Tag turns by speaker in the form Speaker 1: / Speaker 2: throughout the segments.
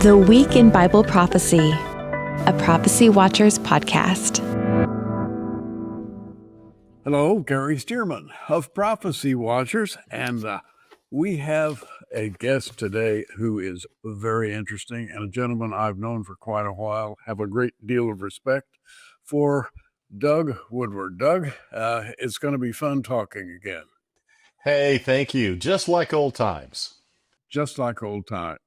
Speaker 1: The Week in Bible Prophecy, a Prophecy Watchers podcast.
Speaker 2: Hello, Gary Stearman of Prophecy Watchers, and we have a guest today who is very interesting and a gentleman I've known for quite a while, have a great deal of respect for, Doug Woodward. Doug, it's going to be fun talking again.
Speaker 3: Hey, thank you. Just like old times.
Speaker 2: Just like old times.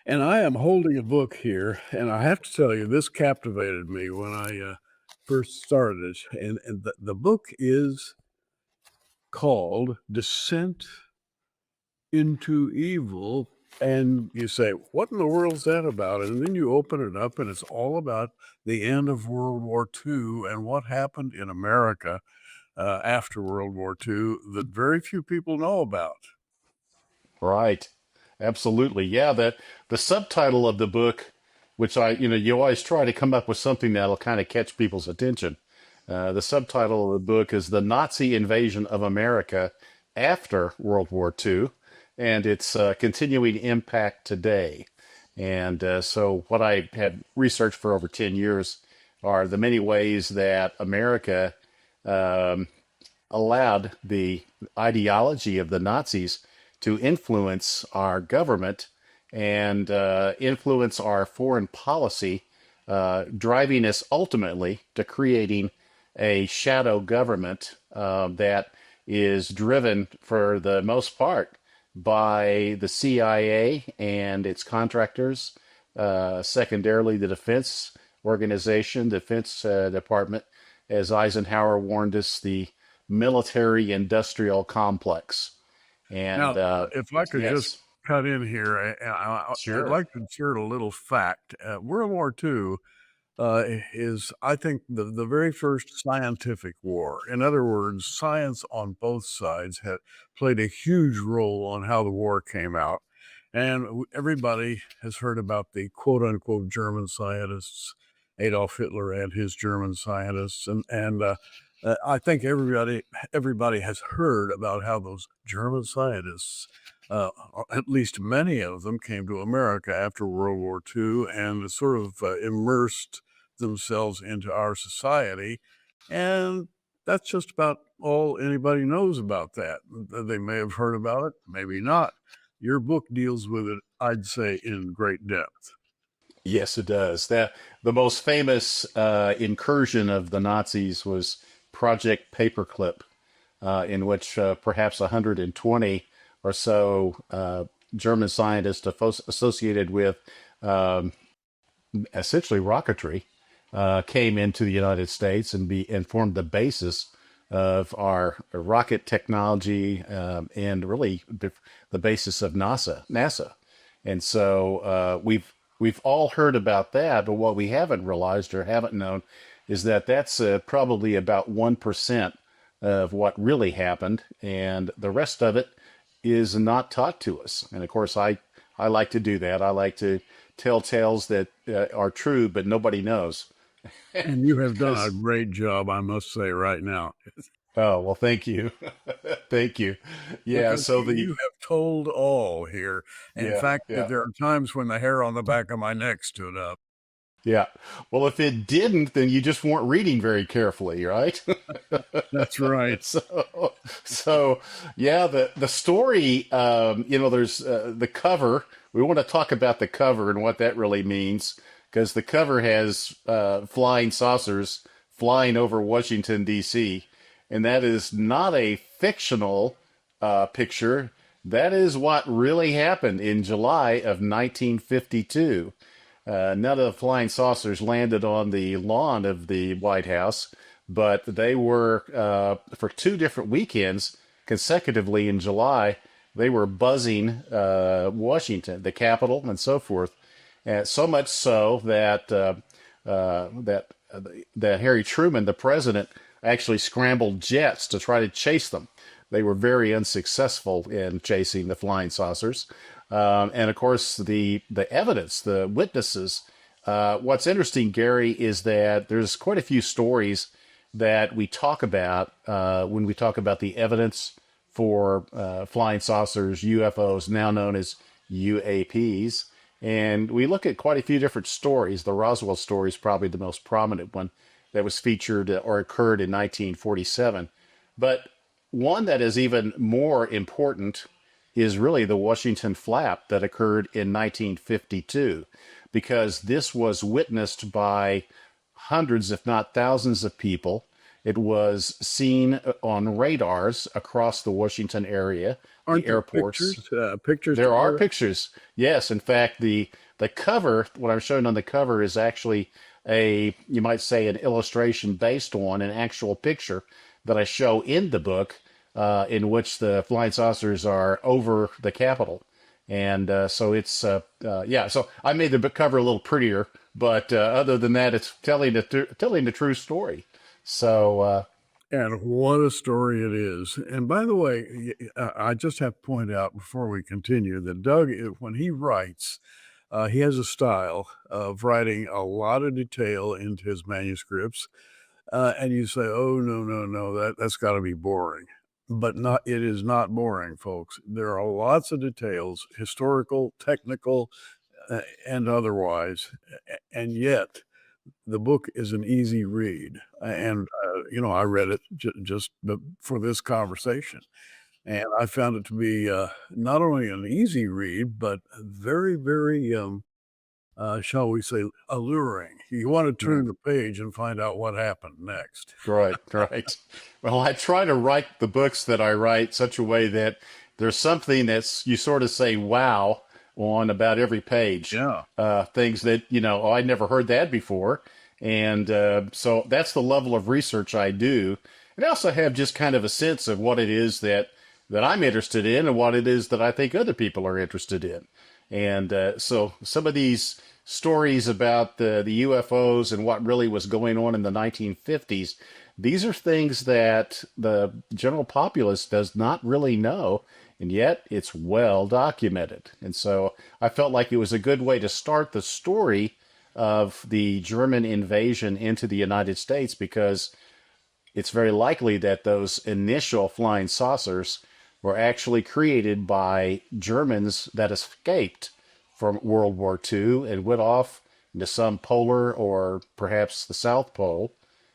Speaker 2: And I am holding a book here, and I have to tell you, this captivated me when I first started. And the book is called Descent into Evil. And you say, what in the world is that about? And then you open it up, and it's all about the end of World War II and what happened in America after World War II that very few people know about.
Speaker 3: Right. Absolutely. Yeah, the subtitle of the book, which you always try to come up with something that'll kind of catch people's attention. The subtitle of the book is The Nazi Invasion of America After World War II and its continuing impact today. And so what I had researched for over 10 years are the many ways that America allowed the ideology of the Nazis to influence our government and influence our foreign policy, driving us ultimately to creating a shadow government that is driven for the most part by the CIA and its contractors, secondarily the defense organization, defense department, as Eisenhower warned us, the military industrial complex. And
Speaker 2: Now, if I could
Speaker 3: yes,
Speaker 2: just cut in here, I'd
Speaker 3: sure.
Speaker 2: like to insert a little fact. World War II is, I think, the very first scientific war. In other words, science on both sides had played a huge role on how the war came out. And everybody has heard about the quote unquote German scientists, Adolf Hitler and his German scientists. And I think everybody has heard about how those German scientists, or at least many of them, came to America after World War II and sort of immersed themselves into our society. And that's just about all anybody knows about that. They may have heard about it, maybe not. Your book deals with it, I'd say, in great depth.
Speaker 3: Yes, it does. The most famous incursion of the Nazis was Project Paperclip, in which perhaps 120 or so German scientists associated with essentially rocketry came into the United States and formed the basis of our rocket technology and really the basis of NASA. And so we've all heard about that, but what we haven't realized or haven't known is that that's probably about 1% of what really happened, and the rest of it is not taught to us. And of course, I like to do that. I like to tell tales that are true, but nobody knows.
Speaker 2: And you have done a
Speaker 3: Because,
Speaker 2: great job, I must say, right now.
Speaker 3: oh, well, thank you. Thank you. Yeah,
Speaker 2: Because
Speaker 3: so
Speaker 2: you have told all here. In
Speaker 3: yeah,
Speaker 2: fact,
Speaker 3: yeah.
Speaker 2: there are times when the hair on the back of my neck stood up.
Speaker 3: Yeah. Well, if it didn't, then you just weren't reading very carefully, right?
Speaker 2: That's right.
Speaker 3: So yeah, the story, there's the cover. We want to talk about the cover and what that really means, because the cover has flying saucers flying over Washington, D.C., and that is not a fictional picture. That is what really happened in July of 1952. None of the flying saucers landed on the lawn of the White House, but they were, for two different weekends consecutively in July, they were buzzing Washington, the Capitol, and so forth. So much so that that Harry Truman, the president, actually scrambled jets to try to chase them. They were very unsuccessful in chasing the flying saucers. And of course, the evidence, the witnesses. What's interesting, Gary, is that there's quite a few stories that we talk about when we talk about the evidence for flying saucers, UFOs, now known as UAPs. And we look at quite a few different stories. The Roswell story is probably the most prominent one that was featured or occurred in 1947. But one that is even more important is really the Washington Flap that occurred in 1952, because this was witnessed by hundreds, if not thousands, of people. It was seen on radars across the Washington area, the
Speaker 2: Aren't there
Speaker 3: airports.
Speaker 2: pictures to
Speaker 3: There are
Speaker 2: go?
Speaker 3: pictures. Yes, in fact, the cover, what I'm showing on the cover, is actually a, you might say, an illustration based on an actual picture that I show in the book, in which the flying saucers are over the Capitol. And so it's yeah. So I made the book cover a little prettier, but other than that, it's telling the true story. So
Speaker 2: And what a story it is. And by the way, I just have to point out before we continue that Doug, when he writes, he has a style of writing a lot of detail into his manuscripts. And you say, oh, no, no, no, that's got to be boring. But not, it is not boring, folks. There are lots of details, historical, technical, and otherwise. And yet, the book is an easy read. And, I read it just for this conversation. And I found it to be not only an easy read, but very, very, shall we say, alluring. You want to turn the page and find out what happened next.
Speaker 3: right, right. Well, I try to write the books that I write such a way that there's something that's you sort of say wow on about every page.
Speaker 2: Yeah.
Speaker 3: Things that, oh, I never heard that before. And so that's the level of research I do. And I also have just kind of a sense of what it is that I'm interested in and what it is that I think other people are interested in. And so some of these stories about the UFOs and what really was going on in the 1950s, these are things that the general populace does not really know, and yet it's well documented. And so I felt like it was a good way to start the story of the German invasion into the United States, because it's very likely that those initial flying saucers were actually created by Germans that escaped from World War II and went off into some polar or perhaps the South Pole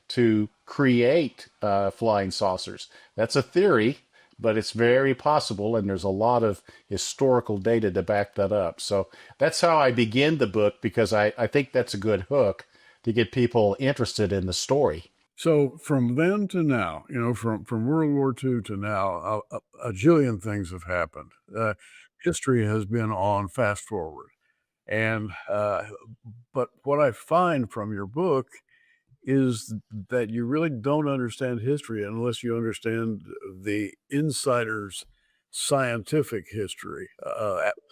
Speaker 3: to create flying saucers. That's a theory, but it's very possible, and there's a lot of historical data to back that up. So that's how I begin the book, because I think that's a good hook to get people interested in the story.
Speaker 2: So from then to now, from World War II to now, a jillion things have happened. History has been on fast forward. And but what I find from your book is that you really don't understand history unless you understand the insider's scientific history,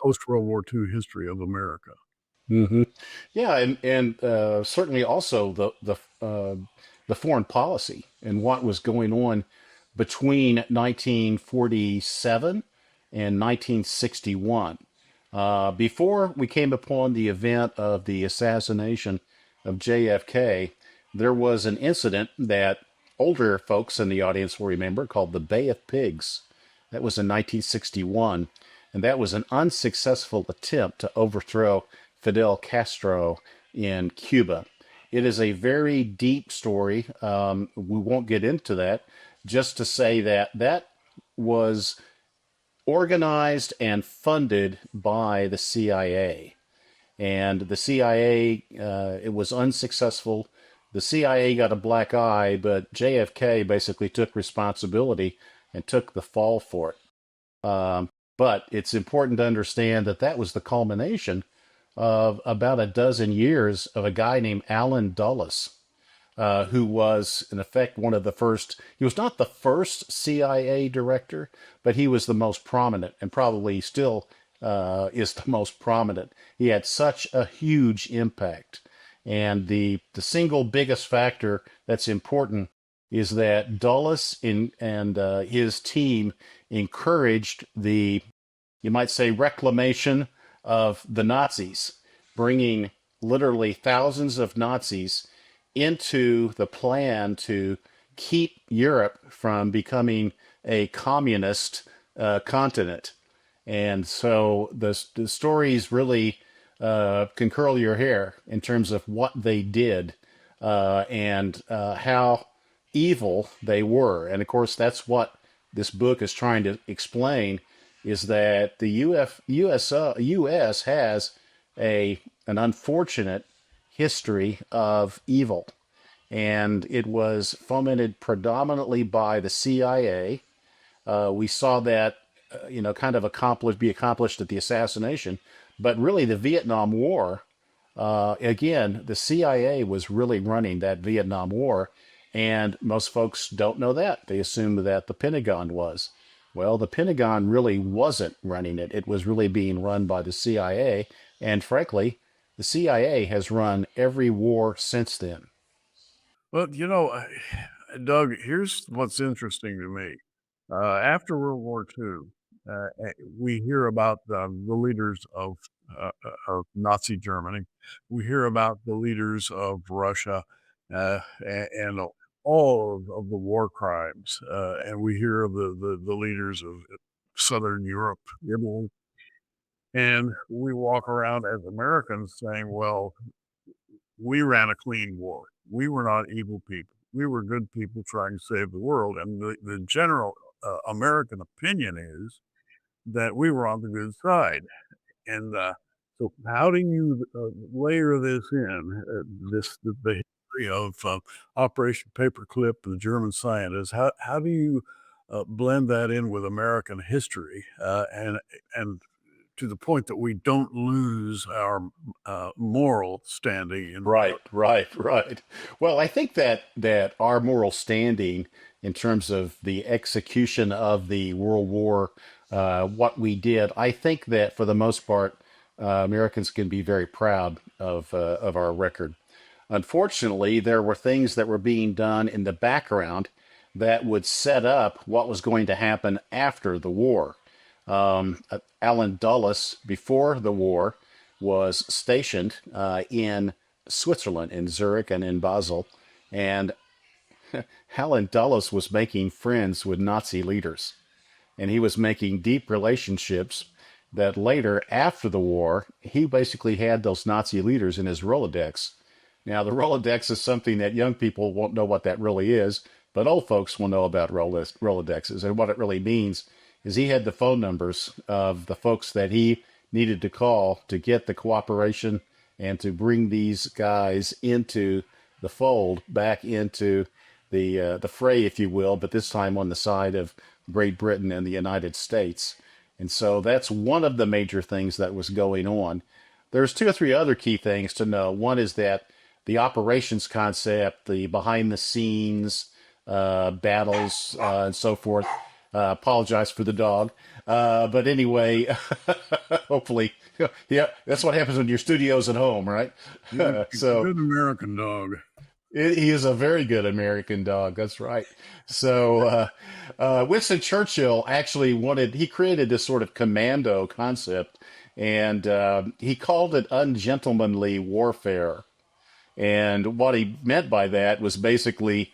Speaker 2: post-World War II history of America.
Speaker 3: hmm Yeah, and certainly also the foreign policy and what was going on between 1947 and 1961. Before we came upon the event of the assassination of JFK, there was an incident that older folks in the audience will remember called the Bay of Pigs. That was in 1961, and that was an unsuccessful attempt to overthrow Fidel Castro in Cuba. It is a very deep story. We won't get into that, just to say that that was organized and funded by the CIA. And the CIA, it was unsuccessful. The CIA got a black eye, but JFK basically took responsibility and took the fall for it. But it's important to understand that that was the culmination of about a dozen years of a guy named Alan Dulles, who was, in effect, one of the first. He was not the first CIA director, but he was the most prominent, and probably still is the most prominent. He had such a huge impact. And the single biggest factor that's important is that Dulles and his team encouraged the, you might say, reclamation of the Nazis, bringing literally thousands of Nazis into the plan to keep Europe from becoming a communist continent. And so the stories really can curl your hair in terms of what they did and how evil they were. And of course, that's what this book is trying to explain is that the U.S. has an unfortunate history of evil. And it was fomented predominantly by the CIA. We saw that, kind of be accomplished at the assassination. But really, the Vietnam War, again, the CIA was really running that Vietnam War, and most folks don't know that. They assume that the Pentagon was. Well, the Pentagon really wasn't running it. It was really being run by the CIA, and frankly, the CIA has run every war since then.
Speaker 2: Well, Doug, here's what's interesting to me. After World War II, we hear about the leaders of Nazi Germany. We hear about the leaders of Russia and all of the war crimes. And we hear of the leaders of Southern Europe, Italy. And we walk around as Americans saying, well, we ran a clean war. We were not evil people. We were good people trying to save the world. And the general American opinion is that we were on the good side. And so, how do you layer this in? The history of Operation Paperclip, the German scientists. How do you blend that in with American history and to the point that we don't lose our moral standing in
Speaker 3: Right, right, right. Well, I think that our moral standing in terms of the execution of the World War, what we did, I think that for the most part, Americans can be very proud of our record. Unfortunately, there were things that were being done in the background that would set up what was going to happen after the war. Alan Dulles, before the war, was stationed in Switzerland, in Zurich and in Basel. And Alan Dulles was making friends with Nazi leaders. And he was making deep relationships that later, after the war, he basically had those Nazi leaders in his Rolodex. Now, the Rolodex is something that young people won't know what that really is, but old folks will know about Rolodexes. And what it really means is he had the phone numbers of the folks that he needed to call to get the cooperation and to bring these guys into the fold, back into the fray, if you will, but this time on the side of Great Britain and the United States. And so that's one of the major things that was going on. There's two or three other key things to know. One is that the operations concept, the behind the scenes battles and so forth. Apologize for the dog. But anyway, hopefully, yeah, that's what happens when your studio's at home, right? So
Speaker 2: good American dog.
Speaker 3: He is a very good American dog. That's right. So Winston Churchill actually he created this sort of commando concept, and he called it ungentlemanly warfare. And what he meant by that was basically,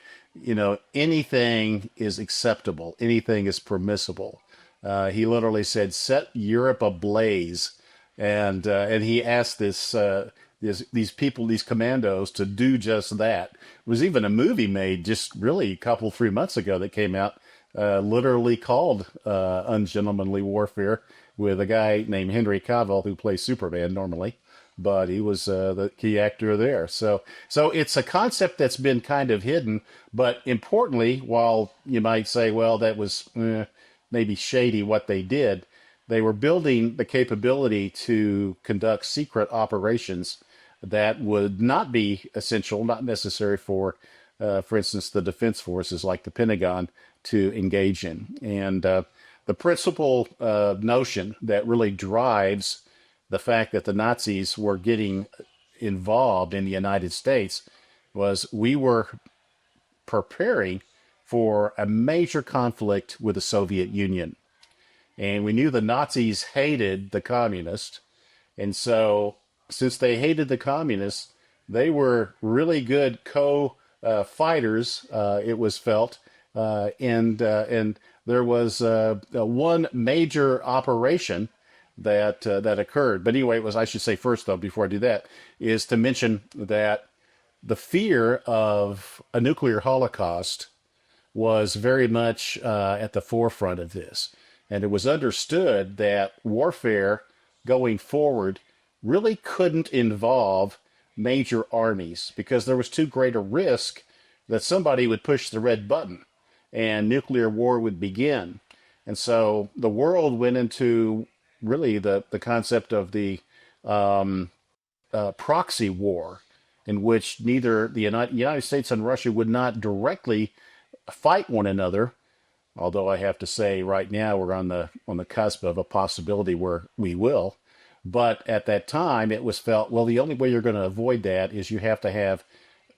Speaker 3: anything is acceptable, anything is permissible. He literally said, "Set Europe ablaze," and he asked these people, these commandos, to do just that. There was even a movie made just really a couple, 3 months ago that came out, literally called Ungentlemanly Warfare, with a guy named Henry Cavill who plays Superman normally, but he was the key actor there. So it's a concept that's been kind of hidden, but importantly, while you might say, well, that was maybe shady what they did, they were building the capability to conduct secret operations that would not be essential, not necessary for instance, the defense forces like the Pentagon to engage in. And the principal notion that really drives the fact that the Nazis were getting involved in the United States was we were preparing for a major conflict with the Soviet Union. And we knew the Nazis hated the communists. And so, since they hated the communists, they were really good co-fighters, it was felt. And there was one major operation that occurred. But anyway, it was, I should say first though, before I do that, is to mention that the fear of a nuclear holocaust was very much at the forefront of this. And it was understood that warfare going forward really couldn't involve major armies because there was too great a risk that somebody would push the red button and nuclear war would begin. And so the world went into really the concept of the um, proxy war, in which neither the United States and Russia would not directly fight one another. Although I have to say, right now we're on the cusp of a possibility where we will. But at that time, it was felt, well, the only way you're going to avoid that is you have to have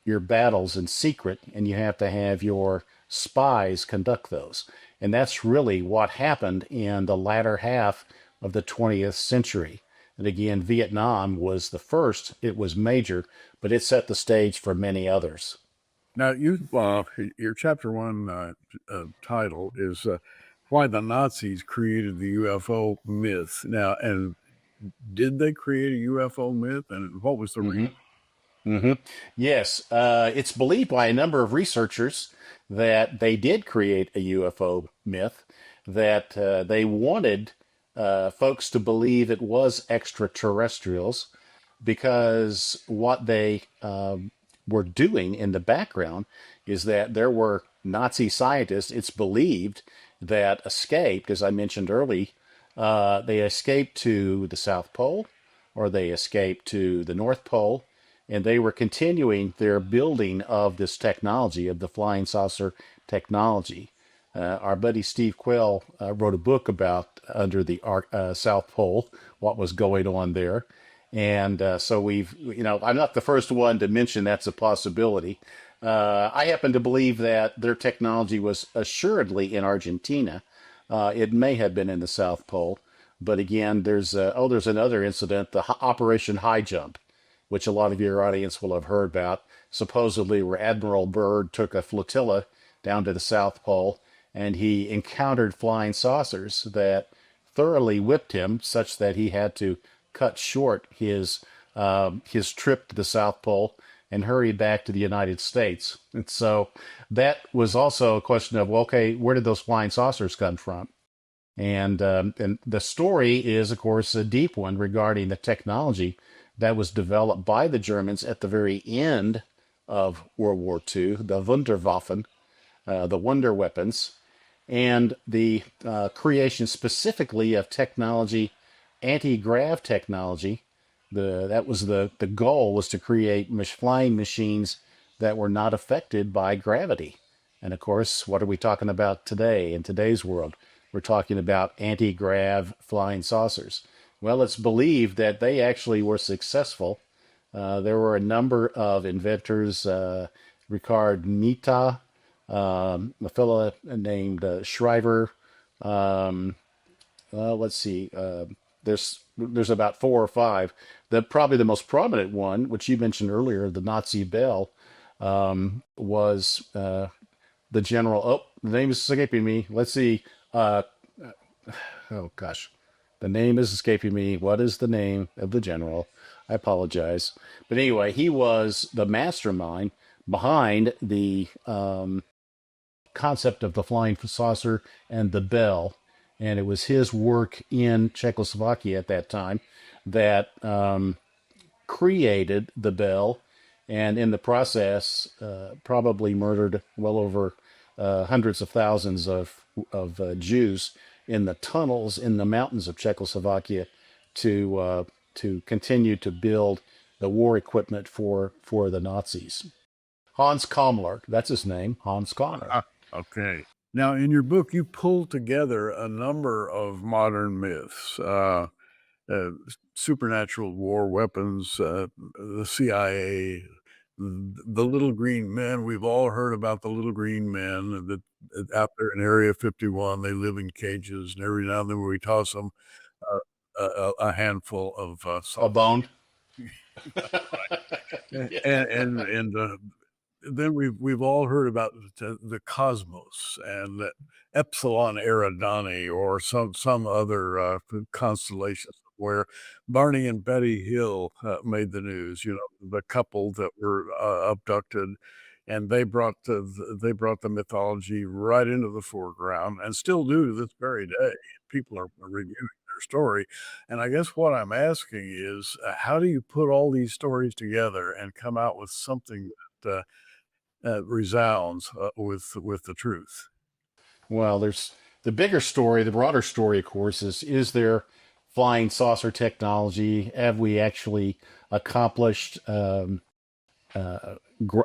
Speaker 3: your battles in secret, and you have to have your spies conduct those. And that's really what happened in the latter half of the 20th century. And again, Vietnam was the first. It was major, but it set the stage for many others.
Speaker 2: Now, your chapter one title is why the Nazis created the UFO myth. Now, and did they create a UFO myth, and what was the reason?
Speaker 3: Yes, it's believed by a number of researchers that they did create a UFO myth, that they wanted folks to believe it was extraterrestrials because what they were doing in the background is that there were Nazi scientists, it's believed, that escaped, as I mentioned early, they escaped to the South Pole or they escaped to the North Pole, and they were continuing their building of this technology, of the flying saucer technology. Our buddy Steve Quayle wrote a book about under the South Pole, what was going on there. And so I'm not the first one to mention that's a possibility. I happen to believe that their technology was assuredly in Argentina. It may have been in the South Pole. But again, there's another incident, the Operation High Jump, which a lot of your audience will have heard about, supposedly where Admiral Byrd took a flotilla down to the South Pole and he encountered flying saucers that thoroughly whipped him, such that he had to cut short his trip to the South Pole and hurry back to the United States. And so that was also a question of, well, okay, where did those flying saucers come from? And the story is, of course, a deep one regarding the technology that was developed by the Germans at the very end of World War II, the Wunderwaffen, the wonder weapons, and the creation specifically of technology, anti-grav technology. That was the goal, was to create flying machines that were not affected by gravity. And of course, what are we talking about today in today's world? We're talking about anti-grav flying saucers. Well, it's believed that they actually were successful. There were a number of inventors, Ricard Mita, a fellow named Shriver. Let's see. There's about four or five. Probably the most prominent one, which you mentioned earlier, the Nazi Bell, was the general. Oh, the name is escaping me. Let's see. Oh gosh, the name is escaping me. What is the name of the general? I apologize. But anyway, he was the mastermind behind the concept of the flying saucer and the bell. And it was his work in Czechoslovakia at that time that created the bell, and in the process probably murdered well over hundreds of thousands of Jews in the tunnels in the mountains of Czechoslovakia to continue to build the war equipment for the Nazis. Hans Kammler, that's his name, Hans Kammler.
Speaker 2: Okay. Now, in your book, you pulled together a number of modern myths, supernatural war weapons, the CIA, the little green men. We've all heard about the little green men that out there in Area 51. They live in cages, and every now and then we toss them a handful of
Speaker 3: A bone.
Speaker 2: and then we've all heard about the cosmos and the Epsilon Eridani or some other constellations where Barney and Betty Hill made the news. You know, the couple that were abducted, and they brought the mythology right into the foreground, and still do to this very day. People are reviewing their story, and I guess what I'm asking is, how do you put all these stories together and come out with something that resounds with the truth?
Speaker 3: Well, there's the bigger story, the broader story, of course, is there flying saucer technology? Have we actually accomplished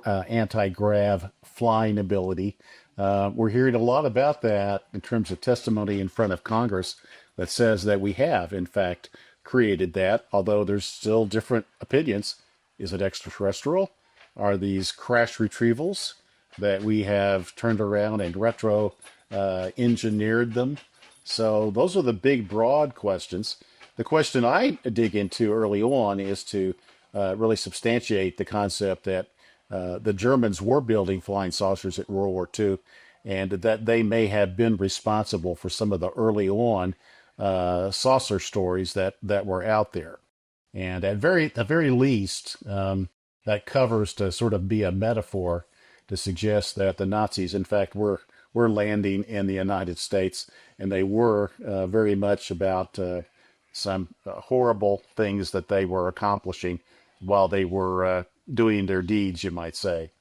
Speaker 3: anti-grav flying ability? We're hearing a lot about that in terms of testimony in front of Congress that says that we have, in fact, created that, although there's still different opinions. Is it extraterrestrial? Are these crash retrievals that we have turned around and retro engineered them? So those are the big, broad questions. The question I dig into early on is to really substantiate the concept that the Germans were building flying saucers at World War II, and that they may have been responsible for some of the early on saucer stories that were out there. And at the very least, that covers to sort of be a metaphor to suggest that the Nazis, in fact, were landing in the United States, and they were very much about some horrible things that they were accomplishing while they were doing their deeds, you might say.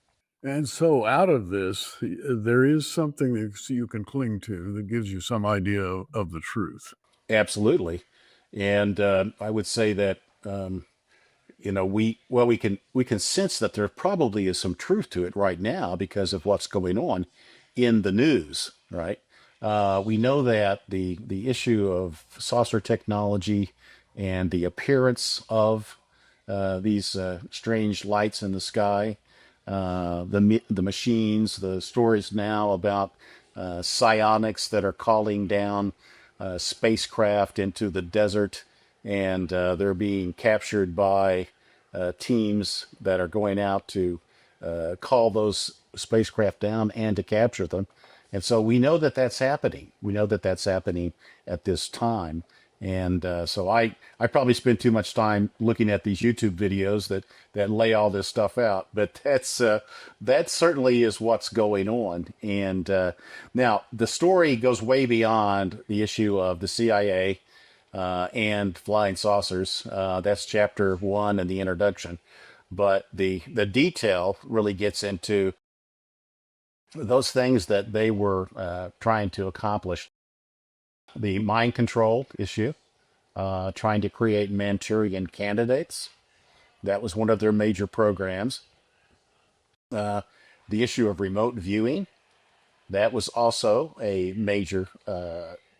Speaker 2: And so out of this, there is something that you can cling to that gives you some idea of the truth.
Speaker 3: Absolutely. And I would say that we can sense that there probably is some truth to it right now because of what's going on in the news, right? We know that the issue of saucer technology and the appearance of these strange lights in the sky, the machines, the stories now about psionics that are calling down spacecraft into the desert, and they're being captured by teams that are going out to call those spacecraft down and to capture them. And so we know that that's happening. We know that that's happening at this time. And so I probably spend too much time looking at these YouTube videos that lay all this stuff out. But that certainly is what's going on. And now the story goes way beyond the issue of the CIA and flying saucers. That's chapter 1 in the introduction. But the detail really gets into those things that they were trying to accomplish. The mind control issue, trying to create Manchurian candidates. That was one of their major programs. The issue of remote viewing. That was also a major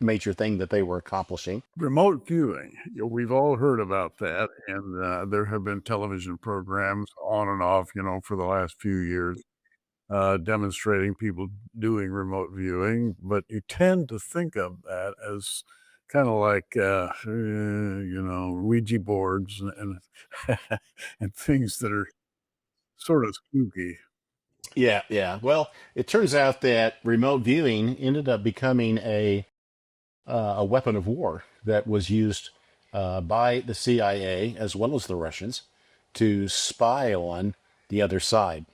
Speaker 3: thing that they were accomplishing.
Speaker 2: Remote viewing, we've all heard about that, and there have been television programs on and off, for the last few years, demonstrating people doing remote viewing, but you tend to think of that as kind of like, Ouija boards and and things that are sort of spooky.
Speaker 3: Yeah, yeah. Well, it turns out that remote viewing ended up becoming a weapon of war that was used by the CIA as well as the Russians to spy on the other side.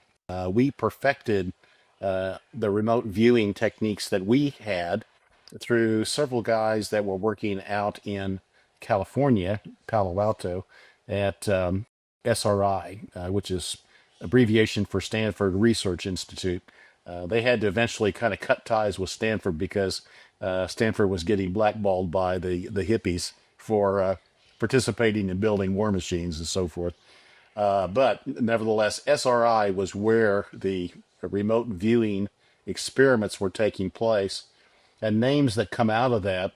Speaker 3: We perfected the remote viewing techniques that we had through several guys that were working out in California, Palo Alto, at SRI, which is abbreviation for Stanford Research Institute. They had to eventually kind of cut ties with Stanford because Stanford was getting blackballed by the hippies for participating in building war machines and so forth. But nevertheless, SRI was where the remote viewing experiments were taking place. And names that come out of that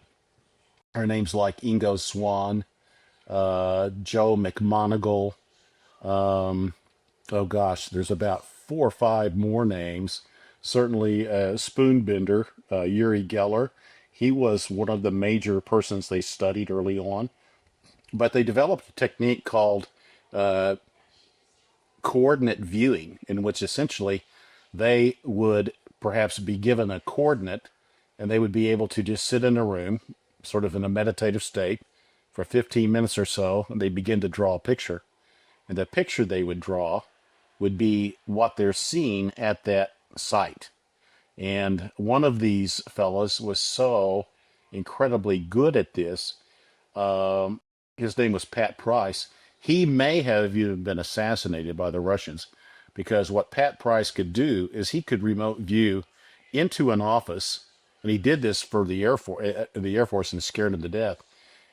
Speaker 3: are names like Ingo Swann, Joe McMoneagle. Oh gosh, there's about 4 or 5 more names. Certainly, Spoonbender, Uri Geller. He was one of the major persons they studied early on. But they developed a technique called coordinate viewing, in which essentially they would perhaps be given a coordinate and they would be able to just sit in a room, sort of in a meditative state, for 15 minutes or so, and they begin to draw a picture. And the picture they would draw would be what they're seeing at that site. And one of these fellows was so incredibly good at this. Um, his name was Pat Price. He may have even been assassinated by the Russians, because what Pat Price could do is he could remote view into an office, and he did this for the Air Force, and scared them to death.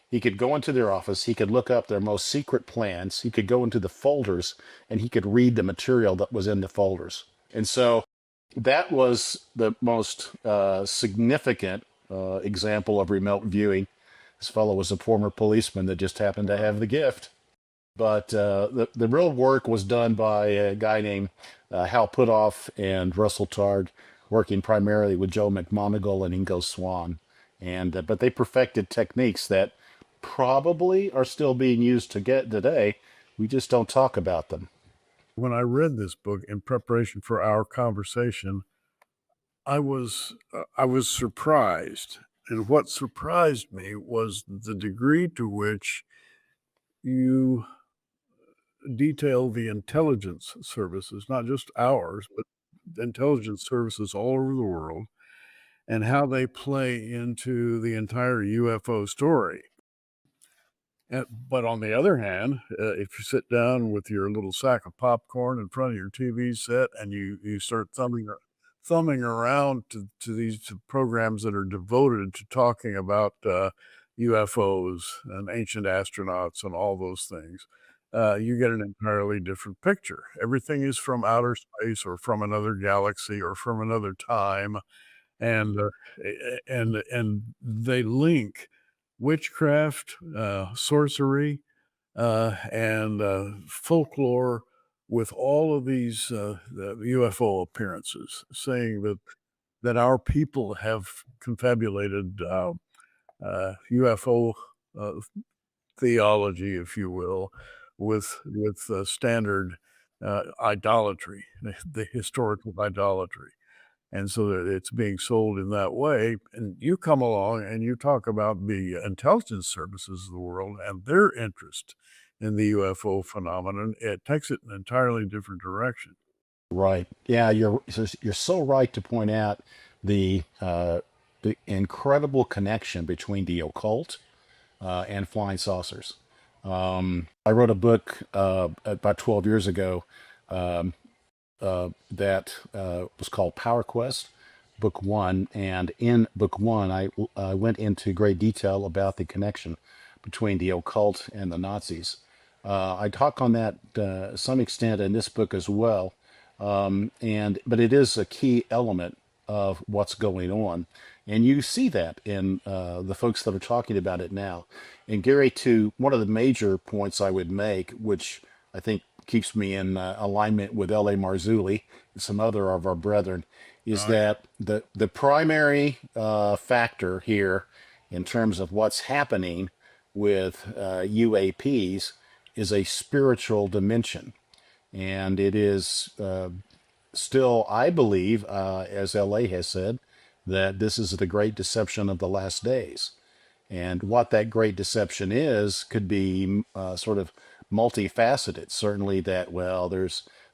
Speaker 3: He could go into their office, he could look up their most secret plans, he could go into the folders, and he could read the material that was in the folders. And so that was the most significant example of remote viewing. This fellow was a former policeman that just happened to have the gift. But the real work was done by a guy named Hal Puthoff and Russell Targ, working primarily with Joe McMoneagle and Ingo Swann. And but they perfected techniques that probably are still being used today. We just don't talk about them.
Speaker 2: When I read this book in preparation for our conversation, I was surprised. And what surprised me was the degree to which you detail the intelligence services, not just ours, but intelligence services all over the world, and how they play into the entire UFO story. But on the other hand, if you sit down with your little sack of popcorn in front of your TV set and you start thumbing around to these programs that are devoted to talking about UFOs and ancient astronauts and all those things, you get an entirely different picture. Everything is from outer space or from another galaxy or from another time, and they link witchcraft, sorcery, and folklore with all of these the UFO appearances, saying that our people have confabulated UFO theology, if you will, with standard idolatry, the historical idolatry. And so that it's being sold in that way. And you come along and you talk about the intelligence services of the world and their interest in the UFO phenomenon. It takes it in an entirely different direction.
Speaker 3: Right. Yeah, you're so right to point out the incredible connection between the occult and flying saucers. I wrote a book about 12 years ago that was called Power Quest, Book One. And in Book One, I went into great detail about the connection between the occult and the Nazis. I talk on that some extent in this book as well, but it is a key element of what's going on, and you see that in the folks that are talking about it now. And Gary, to one of the major points I would make, which I think keeps me in alignment with L.A. Marzulli and some other of our brethren, is that the primary factor here in terms of what's happening with UAPs is a spiritual dimension. And it is still, I believe, as LA has said, that this is the great deception of the last days. And what that great deception is could be sort of multifaceted. Certainly that, well, there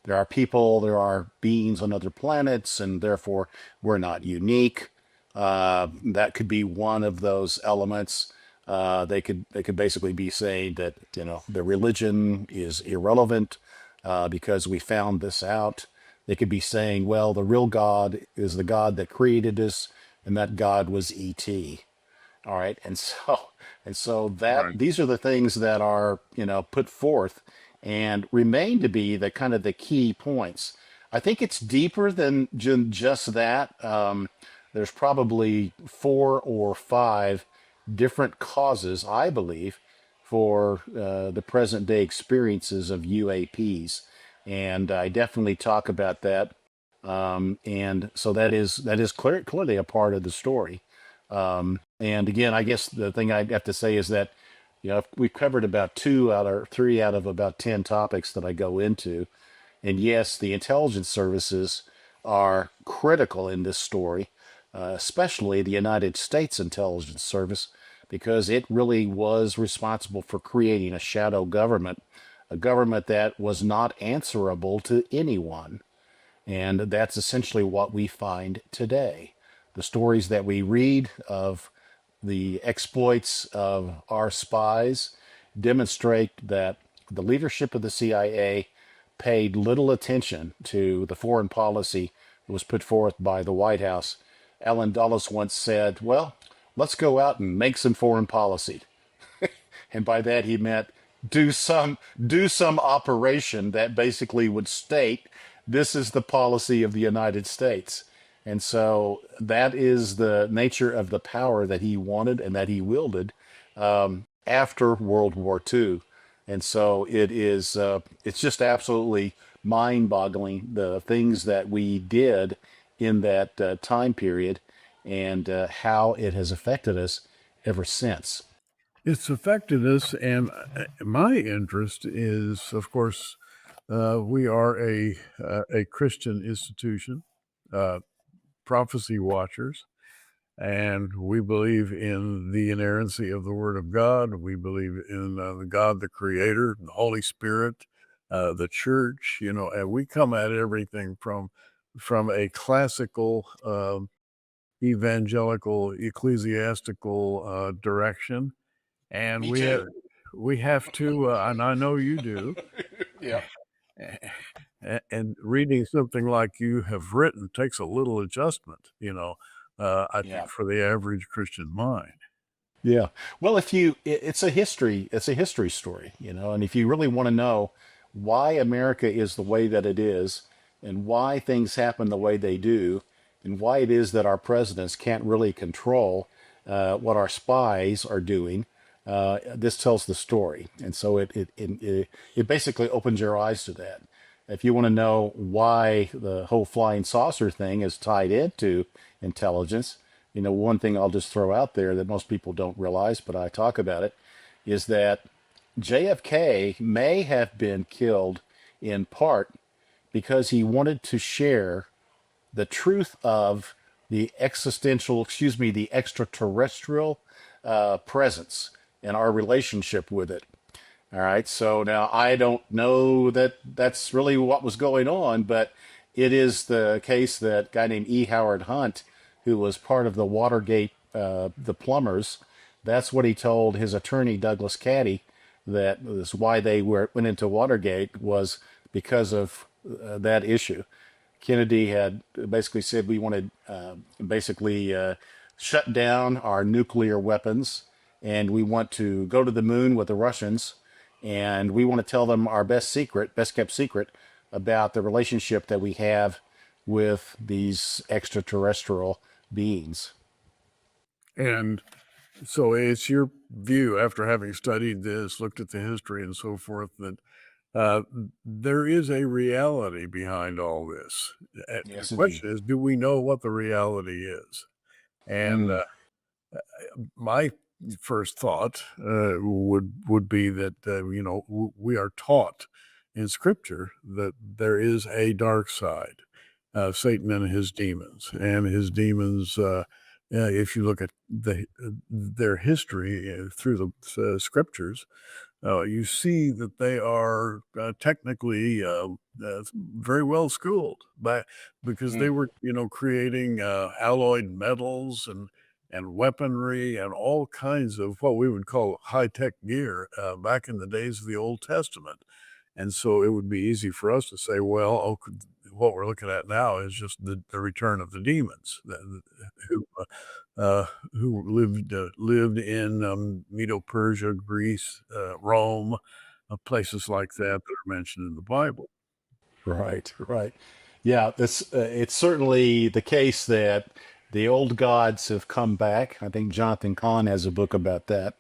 Speaker 3: are people, there are beings on other planets, and therefore we're not unique. That could be one of those elements. They could basically be saying that, you know, the religion is irrelevant because we found this out. They could be saying, well, the real God is the God that created us, and that God was E.T. All right, and so that
Speaker 2: Right.
Speaker 3: these are the things that are, you know, put forth and remain to be the kind of the key points. I think it's deeper than just that. There's probably 4 or 5 different causes, I believe, for the present day experiences of UAPs, and I definitely talk about that. And so that is clearly a part of the story. And again, I guess the thing I'd have to say is that, you know, we've covered about 2 out or 3 out of about 10 topics that I go into. And yes, the intelligence services are critical in this story, especially the United States Intelligence Service, because it really was responsible for creating a government that was not answerable to anyone. And that's essentially what we find today. The stories that we read of the exploits of our spies demonstrate that the leadership of the CIA paid little attention to the foreign policy that was put forth by the White House. Alan Dulles once said, well, let's go out and make some foreign policy. And by that he meant do some operation that basically would state this is the policy of the United States. And so that is the nature of the power that he wanted and that he wielded after World War II. And so it's just absolutely mind-boggling the things that we did in that time period and how it has affected us ever since.
Speaker 2: It's affected us, and my interest is, of course, we are a Christian institution, uh, prophecy watchers, and we believe in the inerrancy of the Word of God. We believe in the God, the Creator, the Holy Spirit, the Church. And we come at everything from a classical evangelical ecclesiastical direction, and
Speaker 3: Me
Speaker 2: we
Speaker 3: too.
Speaker 2: we have to, and I know you do.
Speaker 3: Yeah.
Speaker 2: And reading something like you have written takes a little adjustment, I think
Speaker 3: Yeah.
Speaker 2: for the average Christian mind.
Speaker 3: Yeah. Well, it's a history story, and if you really want to know why America is the way that it is and why things happen the way they do and why it is that our presidents can't really control what our spies are doing, this tells the story. And so it basically opens your eyes to that. If you want to know why the whole flying saucer thing is tied into intelligence, one thing I'll just throw out there that most people don't realize, but I talk about it, is that JFK may have been killed in part because he wanted to share the truth of the extraterrestrial presence and our relationship with it. All right. So now I don't know that that's really what was going on, but it is the case that a guy named E. Howard Hunt, who was part of the Watergate, the plumbers, that's what he told his attorney, Douglas Caddy, that was why went into Watergate was because of that issue. Kennedy had basically said we wanted basically shut down our nuclear weapons and we want to go to the moon with the Russians and we want to tell them our best kept secret about the relationship that we have with these extraterrestrial beings.
Speaker 2: And so it's your view, after having studied this, looked at the history and so forth, that uh, there is a reality behind all this. The
Speaker 3: Yes, indeed.
Speaker 2: question is, do we know what the reality is? And
Speaker 3: Mm,
Speaker 2: my first thought would be that we are taught in Scripture that there is a dark side, Satan and his demons, if you look at their history through the Scriptures, you see that they are technically very well schooled, because they
Speaker 3: mm,
Speaker 2: were, creating alloyed metals and weaponry and all kinds of what we would call high tech gear back in the days of the Old Testament. And so it would be easy for us to say, well, what we're looking at now is just the return of the demons who lived in Medo-Persia, Greece, Rome, places like that that are mentioned in the Bible.
Speaker 3: right, right. Yeah, it's certainly the case that the old gods have come back. I think Jonathan Kahn has a book about that,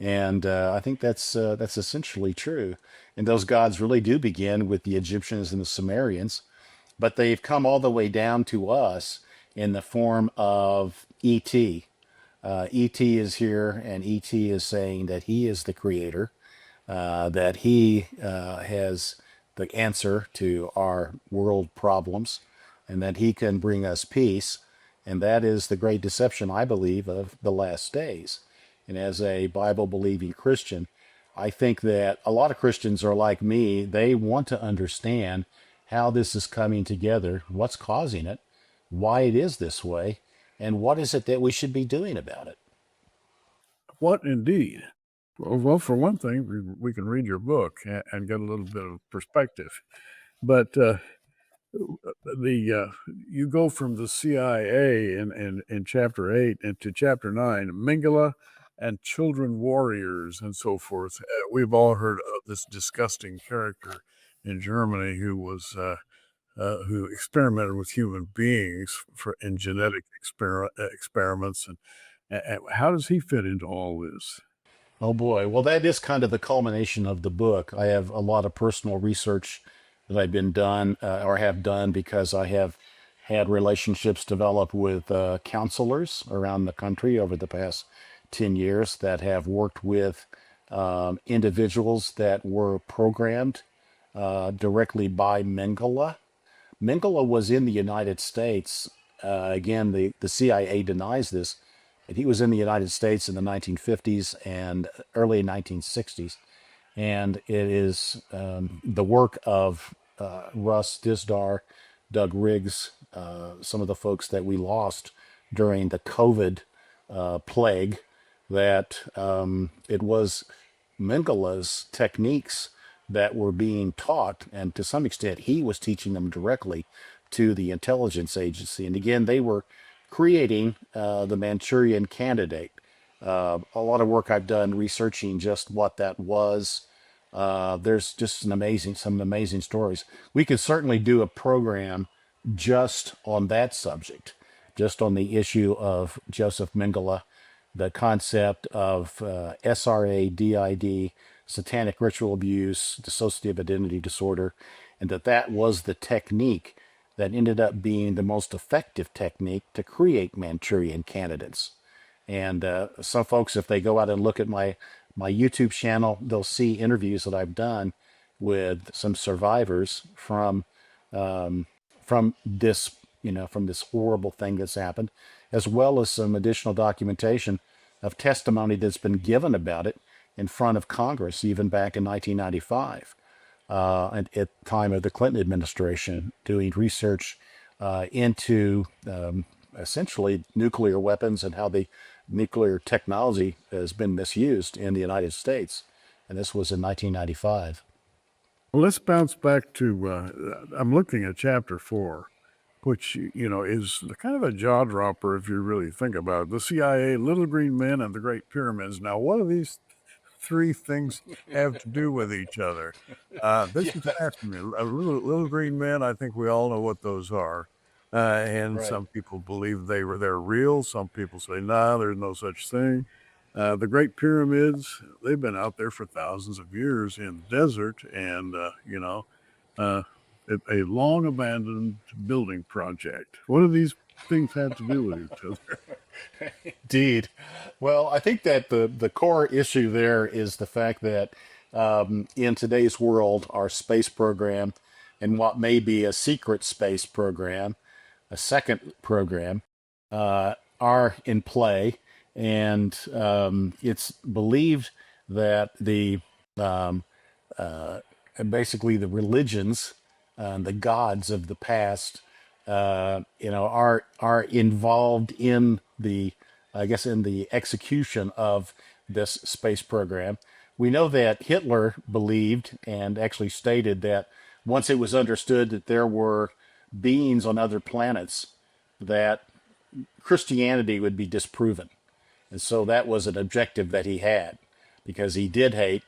Speaker 3: and I think that's essentially true. And those gods really do begin with the Egyptians and the Sumerians, but they've come all the way down to us in the form of ET. ET is here, and ET is saying that he is the creator, that he has the answer to our world problems, and that he can bring us peace. And that is the great deception, I believe, of the last days. And as a Bible believing Christian, I think that a lot of Christians are like me. They want to understand how this is coming together, what's causing it, why it is this way, and what is it that we should be doing about it.
Speaker 2: What indeed? Well, for one thing, we can read your book and get a little bit of perspective. But you go from the CIA in chapter 8 into chapter 9, Mengele and children warriors and so forth. We've all heard of this disgusting character in Germany who experimented with human beings in genetic experiments. And how does he fit into all this?
Speaker 3: Oh boy. Well, that is kind of the culmination of the book. I have a lot of personal research that I've been done or have done because I have had relationships develop with counselors around the country over the past 10 years that have worked with individuals that were programmed directly by Mengele. Mengele was in the United States. Again, the CIA denies this, but he was in the United States in the 1950s and early 1960s. And it is the work of Russ Disdar, Doug Riggs, some of the folks that we lost during the COVID plague, that it was Mengele's techniques that were being taught, and to some extent, he was teaching them directly to the intelligence agency. And again, they were creating the Manchurian Candidate. A lot of work I've done researching just what that was. There's just some amazing stories. We could certainly do a program just on that subject, just on the issue of Joseph Mengele, the concept of SRA, satanic ritual abuse, dissociative identity disorder, and that was the technique that ended up being the most effective technique to create Manchurian candidates. And some folks, if they go out and look at my YouTube channel, they'll see interviews that I've done with some survivors from this, from this horrible thing that's happened, as well as some additional documentation of testimony that's been given about it in front of Congress, even back in 1995, at the time of the Clinton administration, doing research into essentially nuclear weapons and how the nuclear technology has been misused in the United States. And this was in 1995.
Speaker 2: Well, let's bounce back to, I'm looking at chapter 4, which, is kind of a jaw dropper if you really think about it. The CIA, Little Green Men, and the Great Pyramids. Now, what do these three things have to do with each other? This is fascinating. Little Green Men, I think we all know what those are. And
Speaker 3: Right.
Speaker 2: some people believe they're real. Some people say, nah, there's no such thing. The Great Pyramids, they've been out there for thousands of years in the desert, and uh, a long abandoned building project. What do these things have to do with each other?
Speaker 3: Indeed. Well, I think that the core issue there is the fact that in today's world, our space program and what may be a secret space program, a second program, are in play. And it's believed that um, basically the religions, the gods of the past, are involved in in the execution of this space program. We know that Hitler believed and actually stated that once it was understood that there were beings on other planets, that Christianity would be disproven. And so that was an objective that he had, because he did hate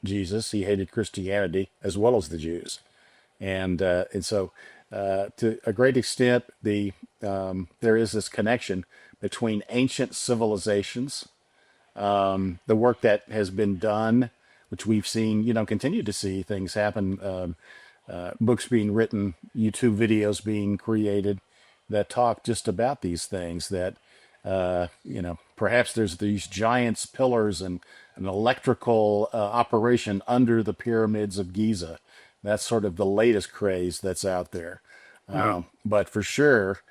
Speaker 3: Jesus. He hated Christianity as well as the Jews. And so to a great extent, there is this connection between ancient civilizations, the work that has been done, which we've seen, continue to see things happen, books being written, YouTube videos being created that talk just about these things, that perhaps there's these giants pillars and an electrical operation under the pyramids of Giza That's sort of the latest craze that's out there.
Speaker 2: Yeah.
Speaker 3: But for sure,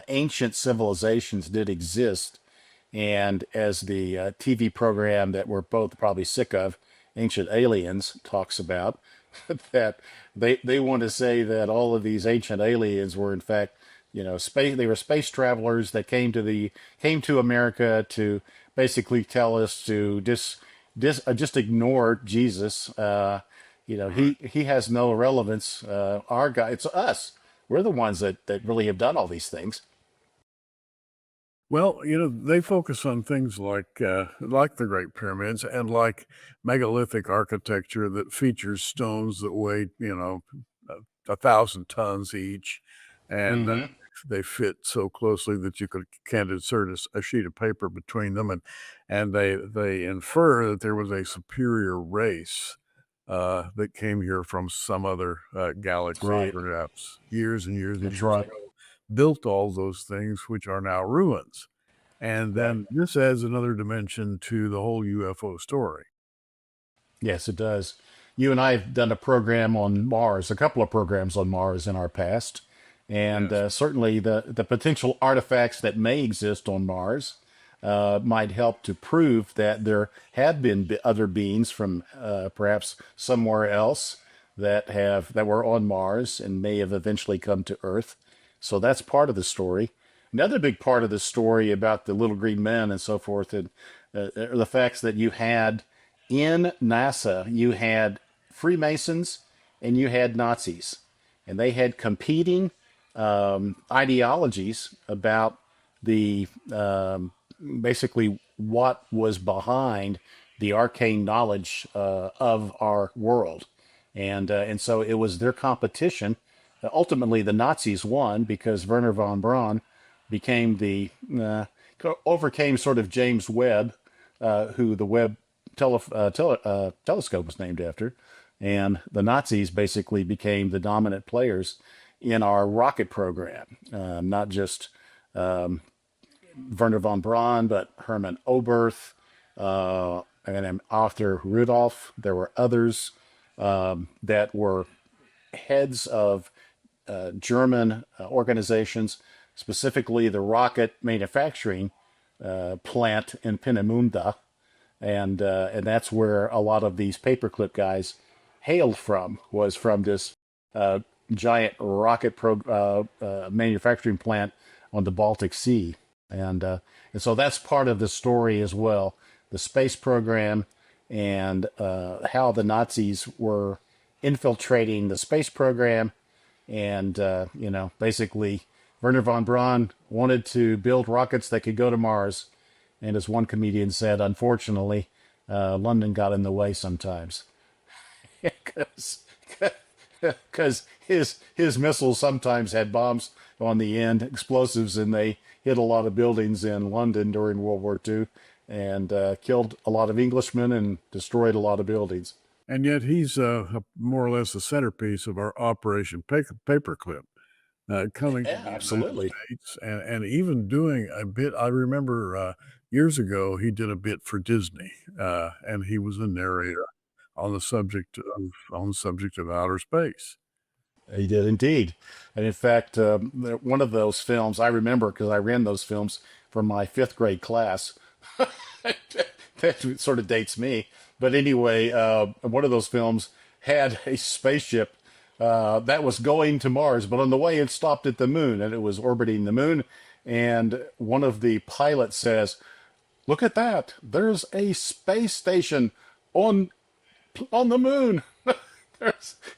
Speaker 3: ancient civilizations did exist. And as the TV program that we're both probably sick of, Ancient Aliens, talks about, that they want to say that all of these ancient aliens were in fact, space. They were space travelers that came to America to basically tell us to just ignore Jesus. He has no relevance. Our guy, it's us. We're the ones that really have done all these things.
Speaker 2: Well, they focus on things like the Great Pyramids and like megalithic architecture that features stones that weigh, 1,000 tons each, and
Speaker 3: Hmm.
Speaker 2: they fit so closely that you can't insert a sheet of paper between them, and they infer that there was a superior race that came here from some other galaxy,
Speaker 3: Right.
Speaker 2: perhaps years and years and
Speaker 3: That's
Speaker 2: years
Speaker 3: right.
Speaker 2: ago, built all those things, which are now ruins. And
Speaker 3: Right.
Speaker 2: then this adds another dimension to the whole UFO story.
Speaker 3: Yes, it does. You and I have done a program on Mars, a couple of programs on Mars in our past, and
Speaker 2: Yes.
Speaker 3: certainly the potential artifacts that may exist on Mars might help to prove that there have been other beings from perhaps somewhere else that were on Mars and may have eventually come to Earth. So that's part of the story. Another big part of the story about the little green men and so forth, and are the facts that you had in NASA, you had Freemasons and you had Nazis, and they had competing ideologies about the basically what was behind the arcane knowledge of our world, and so it was their competition. Ultimately, the Nazis won because Werner von Braun became uh, overcame sort of James Webb, who the Webb telescope was named after, and the Nazis basically became the dominant players in our rocket program. Not just Werner von Braun, but Hermann Oberth, and Arthur Rudolph. There were others that were heads of German organizations, specifically the rocket manufacturing plant in Peenemünde, and that's where a lot of these paperclip guys hailed from. Was from this uh, giant manufacturing plant on the Baltic Sea, and so that's part of the story as well. The space program and how the Nazis were infiltrating the space program, and basically Werner von Braun wanted to build rockets that could go to Mars, and as one comedian said, unfortunately, London got in the way sometimes because his missiles sometimes had bombs on the end, explosives, and they hit a lot of buildings in London during World War II, and killed a lot of Englishmen and destroyed a lot of buildings.
Speaker 2: And yet he's more or less the centerpiece of our Operation Paperclip, coming to
Speaker 3: Yeah,
Speaker 2: the United
Speaker 3: absolutely.
Speaker 2: States and even doing a bit. I remember years ago he did a bit for Disney, and he was a narrator on the subject of outer space.
Speaker 3: He did indeed. And in fact, one of those films I remember because I ran those films for my fifth grade class. That sort of dates me. But anyway, one of those films had a spaceship that was going to Mars, but on the way it stopped at the moon and it was orbiting the moon. And one of the pilots says, "Look at that! There's a space station on the moon."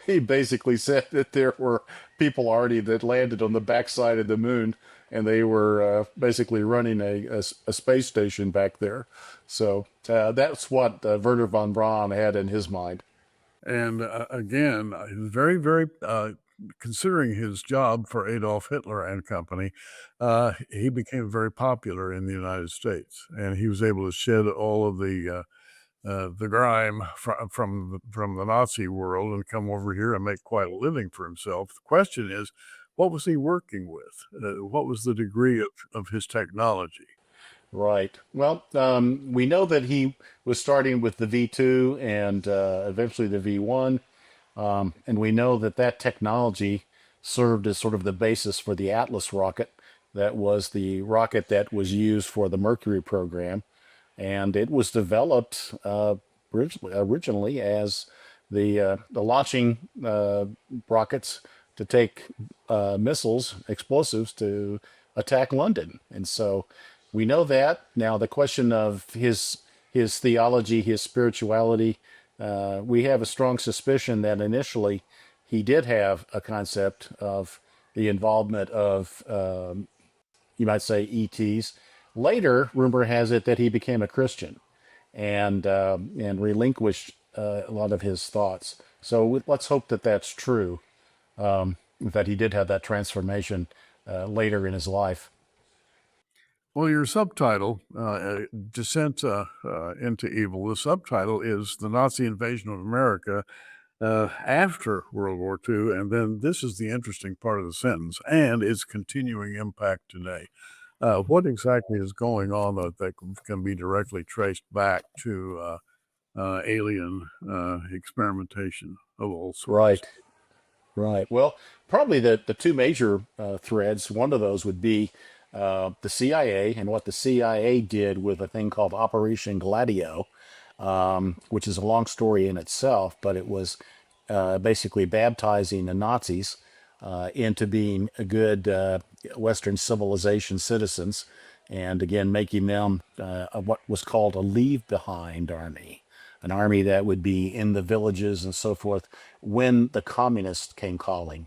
Speaker 3: He basically said that there were people already that landed on the backside of the moon, and they were basically running a space station back there. So that's what Werner von Braun had in his mind.
Speaker 2: And again, very, very, considering his job for Adolf Hitler and company, he became very popular in the United States, and he was able to shed all of the grime from the Nazi world and come over here and make quite a living for himself. The question is, what was he working with? What was the degree of his technology?
Speaker 3: Right. Well, we know that he was starting with the V2 and eventually the V1. And we know that that technology served as sort of the basis for the Atlas rocket. That was the rocket that was used for the Mercury program. And it was developed originally as the launching rockets to take missiles, explosives to attack London. And so we know that. Now, the question of his theology, his spirituality, we have a strong suspicion that initially he did have a concept of the involvement of, you might say, ETs. Later, rumor has it that he became a Christian and relinquished a lot of his thoughts. So let's hope that that's true, that he did have that transformation later in his life.
Speaker 2: Well, your subtitle, Descent into Evil, the subtitle is The Nazi Invasion of America after World War II. And then this is the interesting part of the sentence, and its continuing impact today. What exactly is going on that can be directly traced back to alien experimentation of all sorts?
Speaker 3: Right. Right. Well, probably the two major threads, one of those would be the CIA and what the CIA did with a thing called Operation Gladio, which is a long story in itself, but it was basically baptizing the Nazis into being a good Western civilization citizens, and again making them what was called a leave behind army, an army that would be in the villages and so forth when the communists came calling.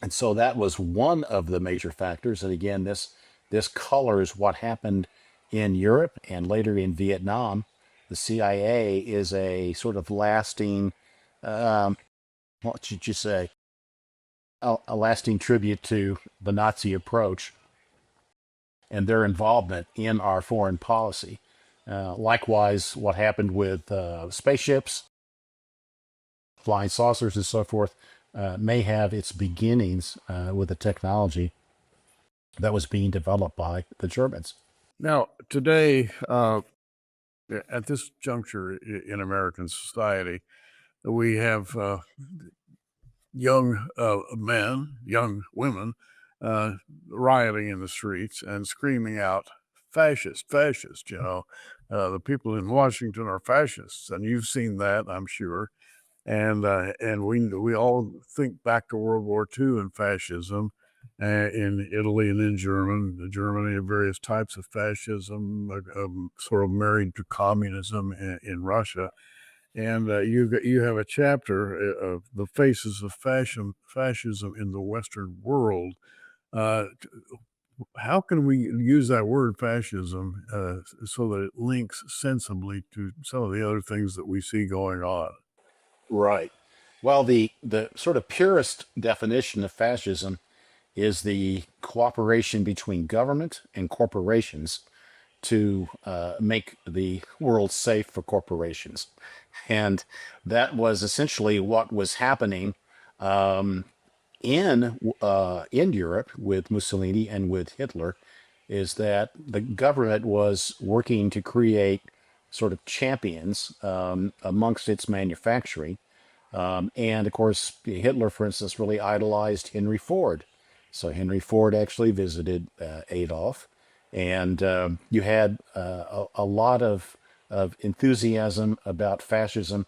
Speaker 3: And so that was one of the major factors. And again, this colors what happened in Europe and later in Vietnam. The CIA is a sort of lasting, um, what should you say, a lasting tribute to the Nazi approach and their involvement in our foreign policy. Likewise, what happened with spaceships, flying saucers, and so forth may have its beginnings with the technology that was being developed by the Germans.
Speaker 2: Now, today, at this juncture in American society, we have young men, young women, rioting in the streets and screaming out, fascist, fascist, the people in Washington are fascists. And you've seen that, I'm sure. And we all think back to World War II and fascism in Italy and in Germany, various types of fascism, sort of married to communism in Russia. And you have a chapter of the faces of fascism in the Western world. Uh, how can we use that word fascism so that it links sensibly to some of the other things that we see going on?
Speaker 3: Right. Well, the sort of purest definition of fascism is the cooperation between government and corporations to make the world safe for corporations. And that was essentially what was happening um, in Europe with Mussolini and with Hitler, is that the government was working to create sort of champions amongst its manufacturing. And of course, Hitler, for instance, really idolized Henry Ford. So Henry Ford actually visited Adolf, and you had a lot of enthusiasm about fascism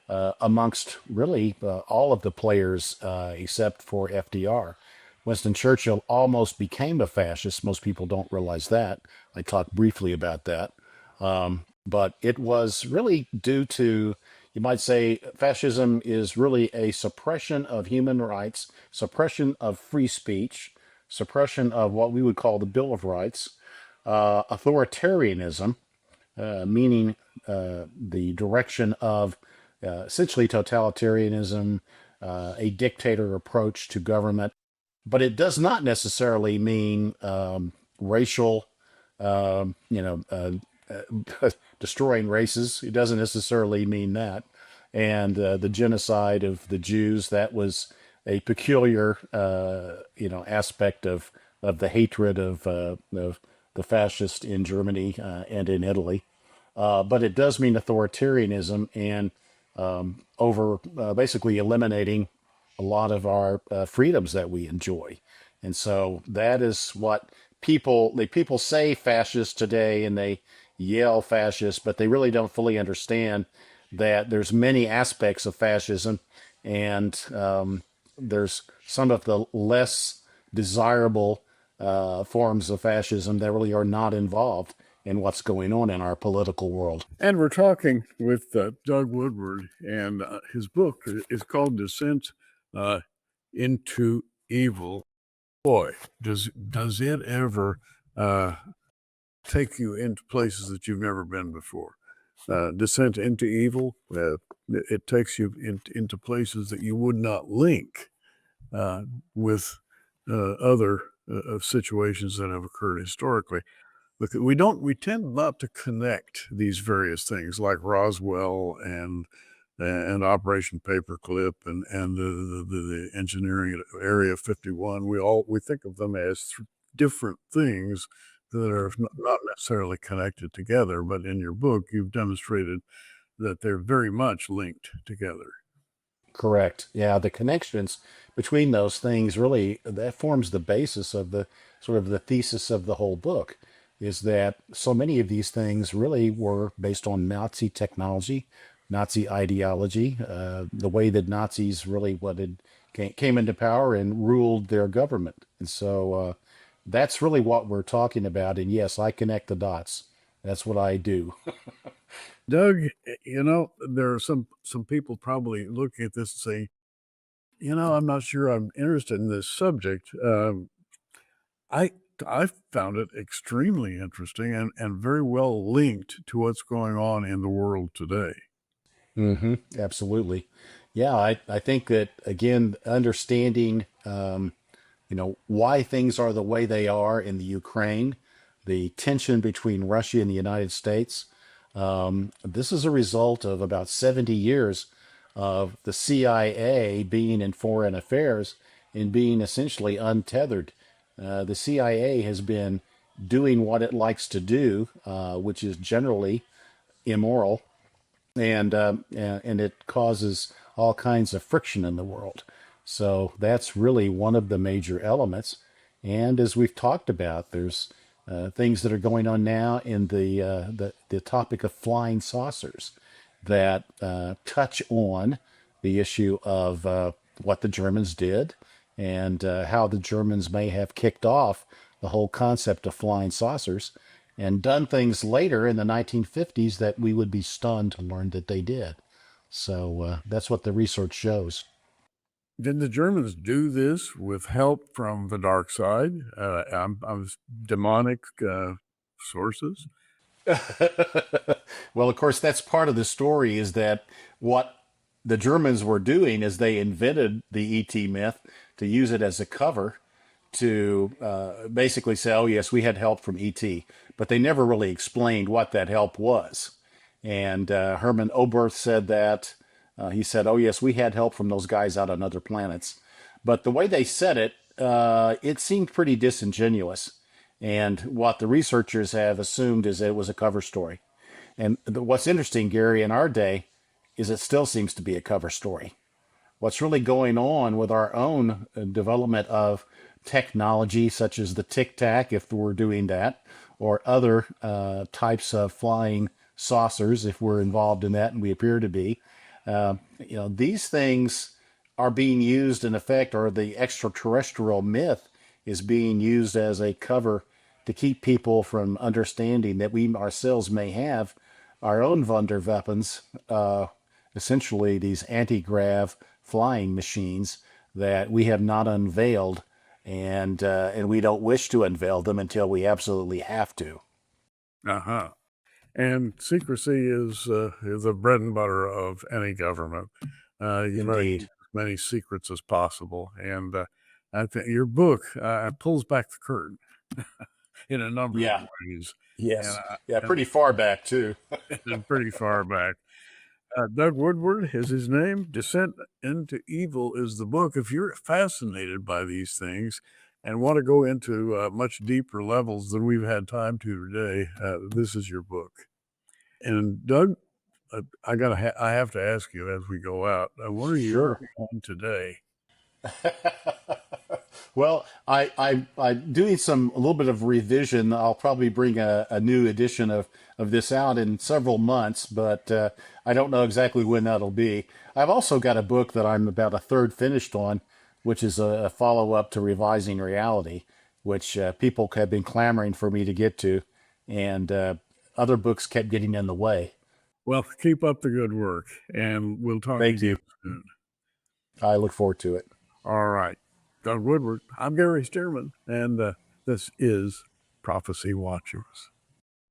Speaker 3: amongst really all of the players except for FDR. Winston Churchill almost became a fascist. Most people don't realize that. I talked briefly about that. But it was really due to, you might say, fascism is really a suppression of human rights, suppression of free speech, suppression of what we would call the Bill of Rights, authoritarianism, meaning the direction of essentially totalitarianism, a dictator approach to government. But it does not necessarily mean racial, um, you know, uh, destroying races. It doesn't necessarily mean that. And the genocide of the Jews, that was a peculiar, aspect of the hatred of the fascists in Germany and in Italy. But it does mean authoritarianism, and over basically eliminating a lot of our freedoms that we enjoy. And so that is what people say fascist today, and they yell fascist, but they really don't fully understand that there's many aspects of fascism, and there's some of the less desirable forms of fascism that really are not involved in what's going on in our political world.
Speaker 2: And we're talking with Doug Woodward, and his book is called Descent into Evil. Boy, does it ever take you into places that you've never been before. Descent into Evil, it takes you into places that you would not link with other situations that have occurred historically. Because we tend not to connect these various things like Roswell and Operation Paperclip and the engineering at Area 51. We think of them as different things that are not necessarily connected together. But in your book, you've demonstrated that they're very much linked together.
Speaker 3: Correct. Yeah, the connections between those things really that forms the basis of the sort of the thesis of the whole book, is that so many of these things really were based on Nazi technology, Nazi ideology, the way that Nazis really came into power and ruled their government. And so that's really what we're talking about. And yes, I connect the dots. That's what I do.
Speaker 2: Doug, there are some people probably looking at this and saying, I'm not sure I'm interested in this subject. I I found it extremely interesting and very well linked to what's going on in the world today.
Speaker 3: Absolutely. Yeah, I think that again, understanding why things are the way they are in the Ukraine, the tension between Russia and the United States. This is a result of about 70 years of the CIA being in foreign affairs and being essentially untethered. The CIA has been doing what it likes to do, which is generally immoral, and it causes all kinds of friction in the world. So that's really one of the major elements. And as we've talked about, there's things that are going on now in the topic of flying saucers that touch on the issue of what the Germans did, and how the Germans may have kicked off the whole concept of flying saucers and done things later in the 1950s that we would be stunned to learn that they did. So that's what the research shows.
Speaker 2: Did the Germans do this with help from the dark side, demonic sources?
Speaker 3: Well, of course, that's part of the story, is that what the Germans were doing is they invented the ET myth to use it as a cover to basically say, oh, yes, we had help from ET, but they never really explained what that help was. And Herman Oberth said that. He said, oh, yes, we had help from those guys out on other planets. But the way they said it, it seemed pretty disingenuous. And what the researchers have assumed is that it was a cover story. And what's interesting, Gary, in our day, is it still seems to be a cover story. What's really going on with our own development of technology, such as the Tic Tac, if we're doing that, or other types of flying saucers, if we're involved in that, and we appear to be. These things are being used in effect, or the extraterrestrial myth is being used as a cover to keep people from understanding that we ourselves may have our own Wunderweapons, essentially these anti-grav flying machines that we have not unveiled, and we don't wish to unveil them until we absolutely have to.
Speaker 2: Uh-huh. And secrecy is the bread and butter of any government. You try to keep
Speaker 3: Indeed.
Speaker 2: as many secrets as possible. And I think your book pulls back the curtain in a number of
Speaker 3: Yeah.
Speaker 2: ways, and,
Speaker 3: Yes. Yeah. Pretty far back too.
Speaker 2: and pretty far back. Doug Woodward is his name. Descent into Evil is the book. If you're fascinated by these things and want to go into much deeper levels than we've had time to today, this is your book. And Doug, I have to ask you as we go out, what are you
Speaker 3: Sure.
Speaker 2: working on today?
Speaker 3: Well, I'm doing a little bit of revision. I'll probably bring a new edition of this out in several months, but I don't know exactly when that'll be. I've also got a book that I'm about a third finished on, which is a follow up to Revising Reality, which people have been clamoring for me to get to, and other books kept getting in the way.
Speaker 2: Well, keep up the good work, and we'll talk
Speaker 3: Thank
Speaker 2: again
Speaker 3: you.
Speaker 2: soon.
Speaker 3: I look forward to it.
Speaker 2: All right. Doug Woodward, I'm Gary Stearman, and this is Prophecy Watchers.